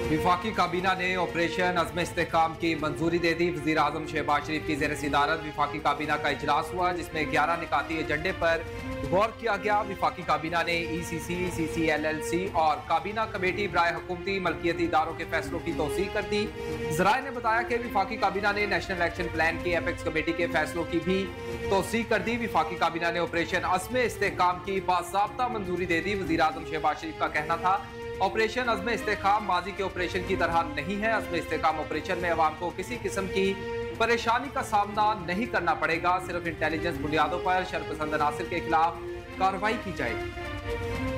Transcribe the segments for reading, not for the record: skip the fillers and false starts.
विफाकी काबीना ने ऑपरेशन अज़्म इस्तेहकाम की मंजूरी दे दी। वज़ीर आज़म शहबाज शरीफ की ज़ेर सदारत विफाकी काबीना का इजलास हुआ, जिसमें 11 निकाती एजेंडे पर गौर किया गया। विफाकी काबीना ने ECC, CCLLC और काबीना कमेटी बराए हुकूमती मलकियती इदारों के फैसलों की तौसीक कर दी। ज़राए ने बताया कि विफाकी काबीना ने नेशनल एक्शन प्लान की एपेक्स कमेटी के फैसलों की भी तौसीक कर दी। विफाकी काबीना ने ऑपरेशन अज़्म इस्तेहकाम की बाज़ाब्ता मंजूरी दे दी। वज़ीर आज़म शहबाज शरीफ का कहना था, ऑपरेशन अज़्म इस्तेहकाम माजी के ऑपरेशन की तरह नहीं है। अज़्म इस्तेहकाम ऑपरेशन में अवाम को किसी किस्म की परेशानी का सामना नहीं करना पड़ेगा। सिर्फ इंटेलिजेंस बुनियादों पर शरपसंद अनासिर के खिलाफ कार्रवाई की जाएगी।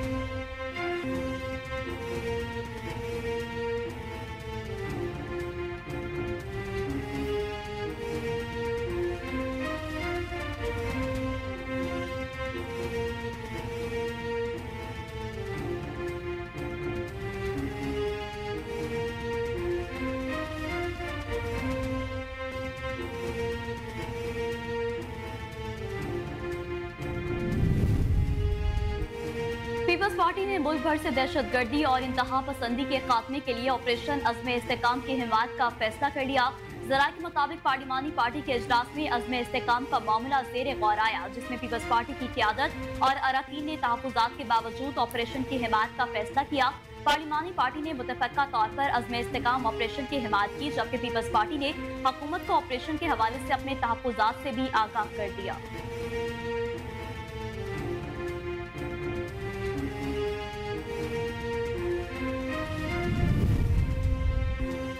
पीपल्स पार्टी ने मुल्क भर से दहशतगर्दी और इंतहा पसंदी के खात्मे के लिए ऑपरेशन अज़्म इस्तेहकाम की हिमायत का फैसला कर लिया। ज़राए के मुताबिक पार्लिमानी पार्टी के इजलास में अज़्म इस्तेहकाम का मामला ज़ेर गौर आया, जिसमें पीपल्स पार्टी की क़यादत और अरकान ने तहफ़्फ़ुज़ात के बावजूद ऑपरेशन की हिमायत का फैसला किया। पार्लिमानी पार्टी ने मुतफ़क्का तौर पर अज़्म इस्तेहकाम ऑपरेशन की हिमायत की, जबकि पीपल्स पार्टी ने हुकूमत को ऑपरेशन के हवाले से अपने तहफ़्फ़ुज़ात से भी आगाह कर दिया।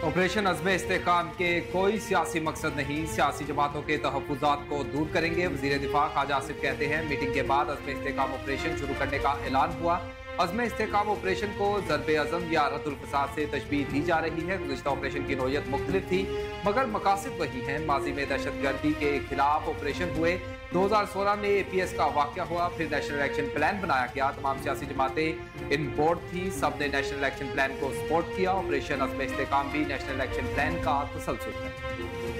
ऑपरेशन अज़्म इस्तेहकाम के कोई सियासी मकसद नहीं, सियासी जमातों के तहफ़्फ़ुज़ात को दूर करेंगे। वज़ीर दिफा ख्वाजा आसिफ कहते हैं, मीटिंग के बाद अज़्म इस्तेहकाम ऑपरेशन शुरू करने का ऐलान हुआ। अज़्म इस्तेहकाम ऑपरेशन को ज़र्ब अज़म या रद्दुल फ़साद से तशबीह दी जा रही है। गुज़िश्ता ऑपरेशन की नौयत मुख्तलिफ थी, मगर मकासद वही हैं। माजी में दहशतगर्दी के खिलाफ ऑपरेशन हुए, 2016 में APS का वाक़या हुआ, फिर नेशनल एक्शन प्लान बनाया गया। तमाम सियासी जमातें इन बोर्ड थी, सब ने नेशनल एक्शन प्लान को सपोर्ट किया। ऑपरेशन अज़्म इस्तेहकाम भी नेशनल एक्शन प्लान का तसलसल है।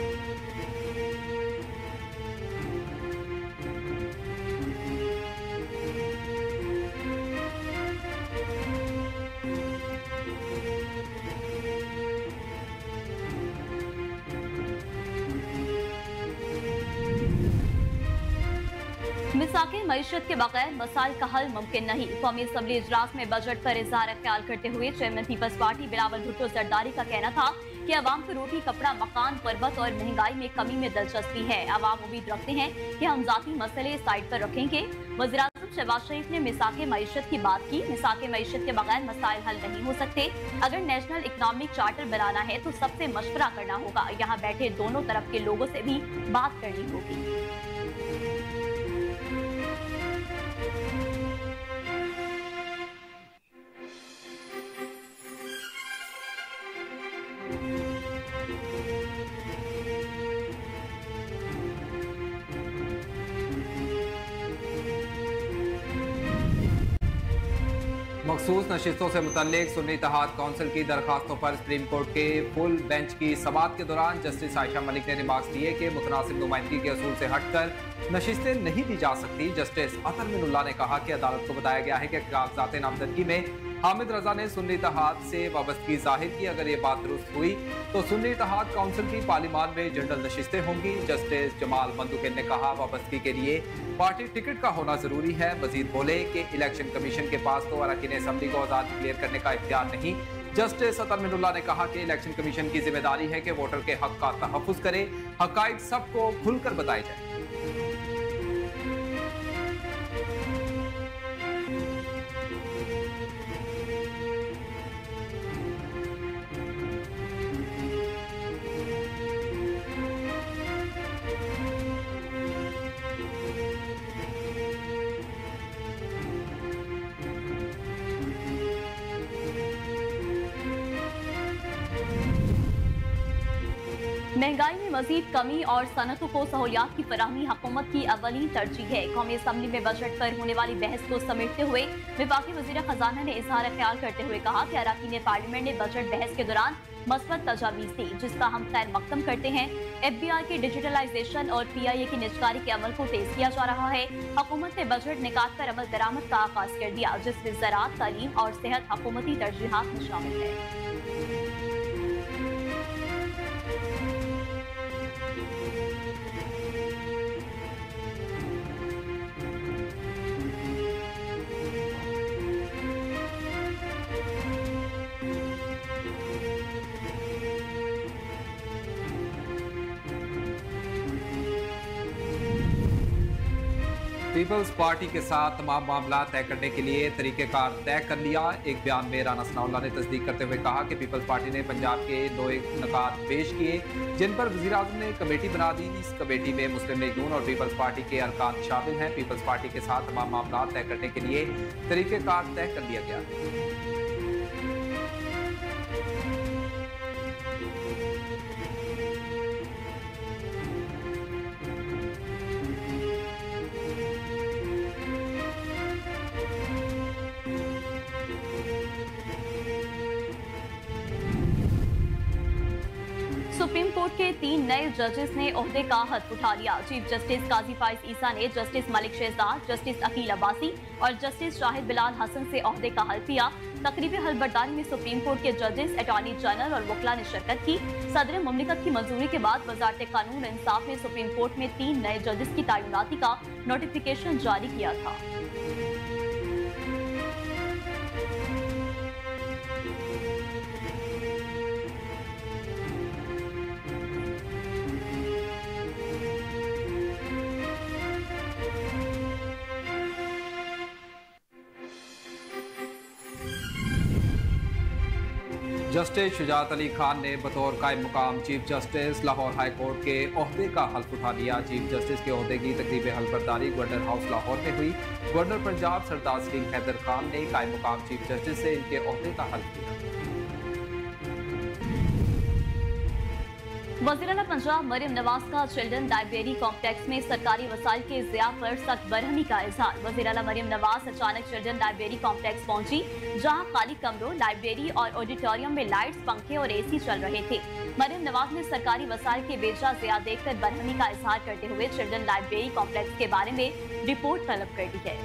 मिसाके मईशत के बगैर मसाइल का हल मुमकिन नहीं। कौमी असम्बली इजलास में बजट पर इज़हार ख्याल करते हुए chairman Peoples Party Bilawal Bhutto Zardari का कहना था कि अवाम को रोटी, कपड़ा, मकान, गुर्बत और महंगाई में कमी में दिलचस्पी है। अवाम उम्मीद रखते हैं कि हम जाती मसले साइड पर रखेंगे। वज़ीर आज़म शहबाज शरीफ ने मिसाके मईशत की बात की। मिसाके मईशत के बगैर मसाइल हल नहीं हो सकते। अगर नेशनल इकनॉमिक चार्टर बनाना है तो सबसे मशवरा करना होगा। यहाँ बैठे दोनों तरफ के लोगों से भी बात करनी होगी। मखसूस नशिस्तों से मुतल्लिक सुन्नी इत्तेहाद काउंसिल की दरखास्तों पर सुप्रीम कोर्ट के फुल बेंच की समाअत के दौरान जस्टिस आयशा मलिक ने रिमार्क्स दिए कि मुतनासिब नुमाइंदगी के असूल से हटकर नशिस्तें नहीं दी जा सकती। जस्टिस अतर मिनुल्लाह ने कहा कि अदालत को बताया गया है कि कागजात नामजदगी में हामिद रजा ने सुन्नी इत्तेहाद से वाबस्तगी जाहिर की। अगर ये बात दुरुस्त हुई तो सुन्नी इत्तेहाद काउंसिल की पार्लिमान में जनरल नशिस्तें होंगी। जस्टिस जमाल बंदुकेन ने कहा, वाबस्तगी के लिए पार्टी टिकट का होना जरूरी है। मजीद बोले कि इलेक्शन कमीशन के पास तो अरकान असेंबली को आजाद डिक्लेयर करने का इख्तियार नहीं। जस्टिस अतर मिनुल्लाह ने कहा कि इलेक्शन कमीशन की जिम्मेदारी है कि वोटर के हक का तहफ़्फ़ुज़ करे, हक़ाइक़ सबको खुलकर बताए जाए। महंगाई में मजीद कमी और सनतों को सहूलियात की फराहमी हुकूमत की अवली तरजीह है। कौमी असम्बली में बजट पर होने वाली बहस को समेटते हुए वफाकी वज़ीर खजाना ने इजहार ख्याल करते हुए कहा कि अरकान पार्लियामेंट ने बजट बहस के दौरान मस्बत तजावीज़ दी, जिसका हम खैर मकदम करते हैं। FBI के डिजिटलाइजेशन और PIA की निजकारी के अमल को तेज किया जा रहा है। हुकूमत ने बजट निकात पर अमल दरामद का आगाज कर दिया, जिसमें ज़राअत, तालीम और सेहत हुकूमती तरजीहात में शामिल है। पीपल्स पार्टी के साथ तमाम मामला तय करने के लिए तरीकेकार तय कर लिया। एक बयान में राना सनाउल्लाह ने तस्दीक करते हुए कहा कि पीपल्स पार्टी ने पंजाब के 2 नकात पेश किए जिन पर वज़ीर-ए-आज़म ने कमेटी बना दी। इस कमेटी में मुस्लिम लीग नून और पीपल्स पार्टी के अरकान शामिल हैं। पीपल्स पार्टी के साथ तमाम मामला तय करने के लिए तरीकेकार तय कर लिया गया। सुप्रीम कोर्ट के 3 नए जजेस ने ओहदे का हल्फ उठा लिया। चीफ जस्टिस काजी फाइज ईसा ने जस्टिस मलिक शहजाद, जस्टिस अकील अब्बासी और जस्टिस शाहिद बिलाल हसन से ओहदे का हल्फ लिया। तकरीबी हल्फबर्दारी में सुप्रीम कोर्ट के जजेस, अटॉर्नी जनरल और वकला ने शिरकत की। सदर मुमलिकत की मंजूरी के बाद वजारत कानून और इंसाफ ने सुप्रीम कोर्ट में 3 नए जजेस की तैनाती का नोटिफिकेशन जारी किया था। जस्टिस शुजात अली खान ने बतौर कायम मुकाम chief justice Lahore high court के ओहदे का हल्फ उठा लिया। चीफ जस्टिस के ओहदे की तकरीब हल्फबर्दारी गवर्नर हाउस लाहौर में हुई। गवर्नर पंजाब सरदार सलीम हैदर खान ने कायम मुकाम चीफ जस्टिस से इनके ओहदे का हल्फ लिया। वज़ीर-ए-आला पंजाब मरियम नवाज का चिल्ड्रन लाइब्रेरी कॉम्प्लेक्स में सरकारी वसाइल के ज़िया पर सख्त बरहमी का इजहार। वज़ीर-ए-आला मरियम नवाज अचानक चिल्ड्रन लाइब्रेरी कॉम्प्लेक्स पहुंची, जहां खाली कमरों, लाइब्रेरी और ऑडिटोरियम में लाइट्स, पंखे और एसी चल रहे थे। मरियम नवाज ने सरकारी वसाइल के बेजा ज़िया देखकर बरहमी का इजहार करते हुए चिल्ड्रन लाइब्रेरी कॉम्प्लेक्स के बारे में रिपोर्ट तलब कर दी है।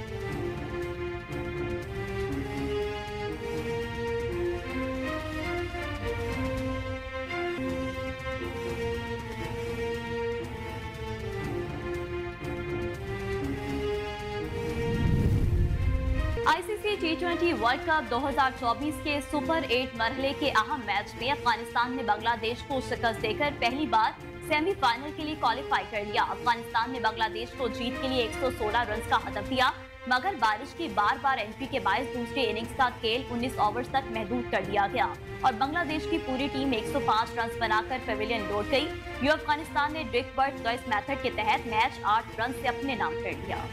आईसीसी T20 वर्ल्ड कप 2024 के सुपर 8 मरहले के अहम मैच में अफगानिस्तान ने बांग्लादेश को शिकस्त देकर पहली बार सेमीफाइनल के लिए क्वालिफाई कर लिया। अफगानिस्तान ने बांग्लादेश को जीत के लिए 116 रन का हदफ दिया, मगर बारिश की बार एंट्री के बायस दूसरी इनिंग्स का खेल 19 ओवर्स तक महदूद कर दिया गया और बांग्लादेश की पूरी टीम 105 रन बनाकर पेविलियन लौट गई। यूं अफगानिस्तान ने ड्रिकबर्ट चॉइस मेथड के तहत मैच 8 रन से अपने नाम कर लिया।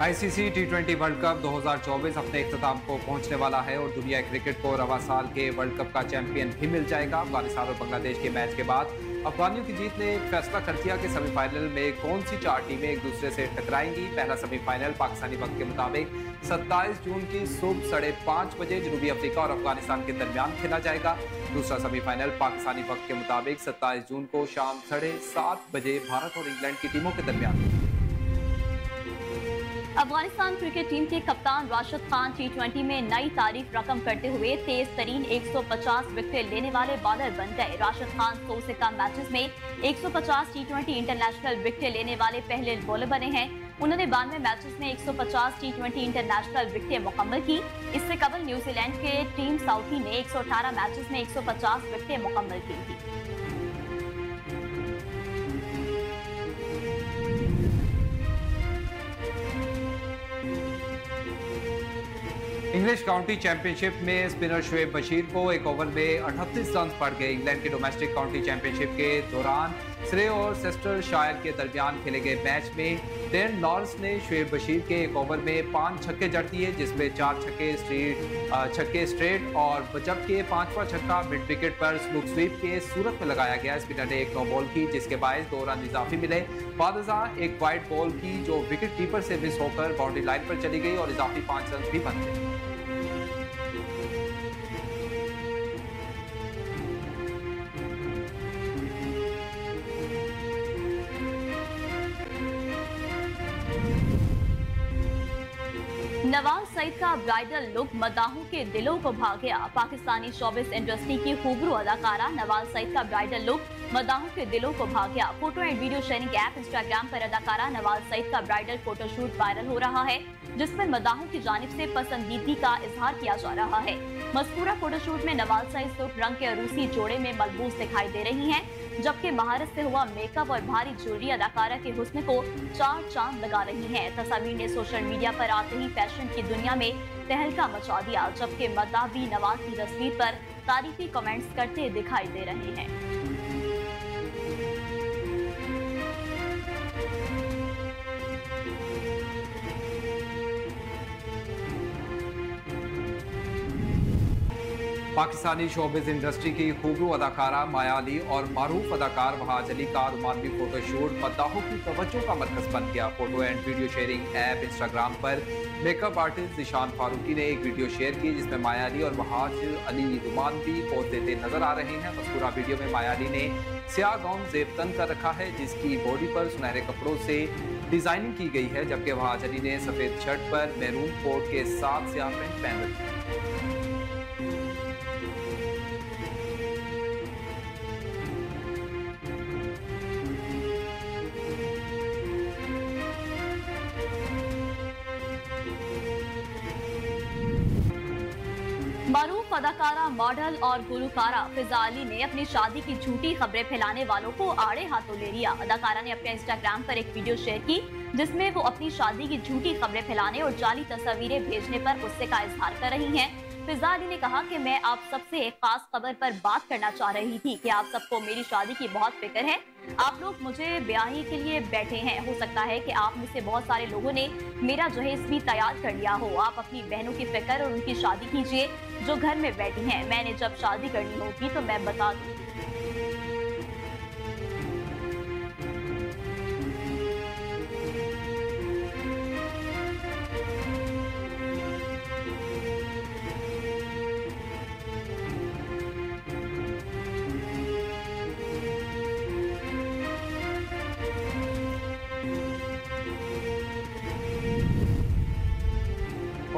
आईसीसी T20 वर्ल्ड कप 2024 अपने इख्तिताम को पहुंचने वाला है और दुनिया क्रिकेट को रवा साल के वर्ल्ड कप का चैंपियन भी मिल जाएगा। अफगानिस्तान और बांग्लादेश के मैच के बाद अफगानियों की जीत ने फैसला कर दिया कि सेमीफाइनल में कौन सी 4 टीमें एक दूसरे से टकराएंगी। पहला सेमीफाइनल पाकिस्तानी वक्त के मुताबिक 27 जून की सुबह 5:30 बजे जनूबी अफ्रीका और अफगानिस्तान के दरमियान खेला जाएगा। दूसरा सेमीफाइनल पाकिस्तानी वक्त के मुताबिक 27 जून को शाम 7:30 बजे भारत और इंग्लैंड की टीमों के दरमियान। अफगानिस्तान क्रिकेट टीम के कप्तान राशिद खान T20 में नई तारीख रकम करते हुए तेज तरीन 150 विकेट लेने वाले बॉलर बन गए। राशिद खान 100 से कम मैचेस में 150 T20 इंटरनेशनल विकेट लेने वाले पहले बॉलर बने हैं। उन्होंने 92 मैचेस में 150 T20 इंटरनेशनल विकेट मुकम्मल की। इससे कबल न्यूजीलैंड के टीम साउथी ने 118 मैचेस में 150 विकेट मुकम्मल की थी। इंग्लैंड इंग्लिश काउंटी चैंपियनशिप में स्पिनर शुएब बशीर को एक ओवर में 38 रन पड़ गए। इंग्लैंड के डोमेस्टिक काउंटी चैंपियनशिप के दौरान सरे और सेस्टर शायर के दरमियान खेले गए मैच में डेन लॉरेंस ने शुएब बशीर के एक ओवर में 5 छक्के जड़ दिए, जिसमें 4 छक्के स्ट्रेट और जबकि 5वां छक्का मिड विकेट पर स्लूक स्वीप के सूरत में लगाया गया। स्पिनर ने एक नो बॉल की, जिसके बायस 2 रन इजाफी मिले। बादशाह एक वाइड बॉल की जो विकेट कीपर से मिस होकर बाउंड्री लाइन पर चली गई और इजाफी 5 रन भी बन गए। नवाज सईद का ब्राइडल लुक मदाहों के दिलों को भा गया। पाकिस्तानी शोबिस इंडस्ट्री की खूबरू अदाकारा नवाज सईद का ब्राइडल लुक मदाहों के दिलों को भा गया। Photo and video sharing app Instagram पर अदाकारा नवाज सईद का ब्राइडल फोटोशूट वायरल हो रहा है, जिसमें मदाहों की जानिब से पसंदीदगी का इजहार किया जा रहा है। मज़कूरा फोटोशूट में नवाज सईद सुर्ख रंग के अरूसी जोड़े में मलबूस दिखाई दे रही हैं, जबकि महारत से हुआ मेकअप और भारी ज्वेलरी अदाकारा के हुस्न को 4 चांद लगा रही है। तस्वीर ने सोशल मीडिया पर आते ही फैशन की दुनिया में तहलका मचा दिया, जबकि मद्दाह भी नवाज की तस्वीर पर तारीफी कमेंट्स करते दिखाई दे रहे हैं। पाकिस्तानी शोबिस इंडस्ट्री की खूबरू अदाकारा माया अली और मारूफ अदाकार वहाज अली का रोमांटिक फोटोशूट मद्दाहों की तवज्जो का मरकज बन गया। Photo and video sharing app Instagram पर मेकअप आर्टिस्ट निशान फारूकी ने एक वीडियो शेयर की, जिसमें माया अली और वहाज अली रोमांटिक पोज देते नजर आ रहे हैं। मज़कूरा वीडियो में माया अली ने स्याह गाउन ज़ेब तन कर रखा है, जिसकी बॉडी पर सुनहरे कपड़ों से डिजाइनिंग की गई है, जबकि वहाज अली ने सफेद शर्ट पर मैरून कोट के साथ स्याह पैंट पहन रखी है। मारूफ अदाकारा, मॉडल और गुलकारा फिजा अली ने अपनी शादी की झूठी खबरें फैलाने वालों को आड़े हाथों ले लिया। अदाकारा ने अपने इंस्टाग्राम पर एक वीडियो शेयर की, जिसमें वो अपनी शादी की झूठी खबरें फैलाने और जाली तस्वीरें भेजने पर गुस्से का इजहार कर रही हैं। फिजा अली ने कहा कि मैं आप सबसे एक खास खबर पर बात करना चाह रही थी कि आप सबको मेरी शादी की बहुत फिक्र है। आप लोग मुझे ब्याही के लिए बैठे हैं। हो सकता है कि आप में से बहुत सारे लोगों ने मेरा जहेज भी तैयार कर लिया हो। आप अपनी बहनों की फिक्र और उनकी शादी कीजिए जो घर में बैठी हैं। मैंने जब शादी करनी होगी तो मैं बता दूंगी।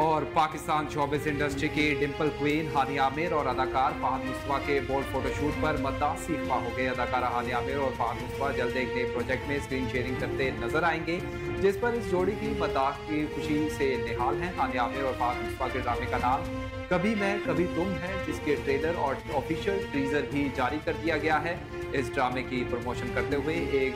और पाकिस्तान शोबिस इंडस्ट्री की डिम्पल क्वीन हानिया आमिर और अदाकार फहद मुस्तफा के बोल्ड फोटोशूट पर मद्दाह सीखवा हो गए। अदाकारा हानिया आमिर और फहद मुस्तफा जल्द एक नए प्रोजेक्ट में स्क्रीन शेयरिंग करते नजर आएंगे, जिस पर इस जोड़ी की मद्दाह की खुशी से निहाल हैं। हानिया आमिर और फहद मुस्तफा के ड्रामे का नाम कभी मैं कभी तुम है, जिसके ट्रेलर और ऑफिशियल टीजर भी जारी कर दिया गया है। इस ड्रामे की प्रमोशन करते हुए एक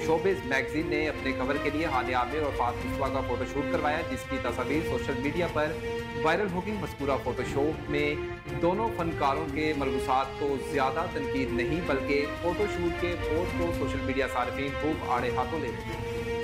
शोबिस मैगजीन ने अपने कवर के लिए हानिया आमिर और फहद मुस्तफा का फोटोशूट करवाया, जिसकी तस्वीर सोशल मीडिया पर वायरल होगी। मज़कूरा फोटोशूट में दोनों फनकारों के मलबूसात को ज्यादा तनकीद नहीं, बल्कि फोटोशूट के पोस्ट को सोशल मीडिया सार्फिन खूब आड़े हाथों ले रहे हैं।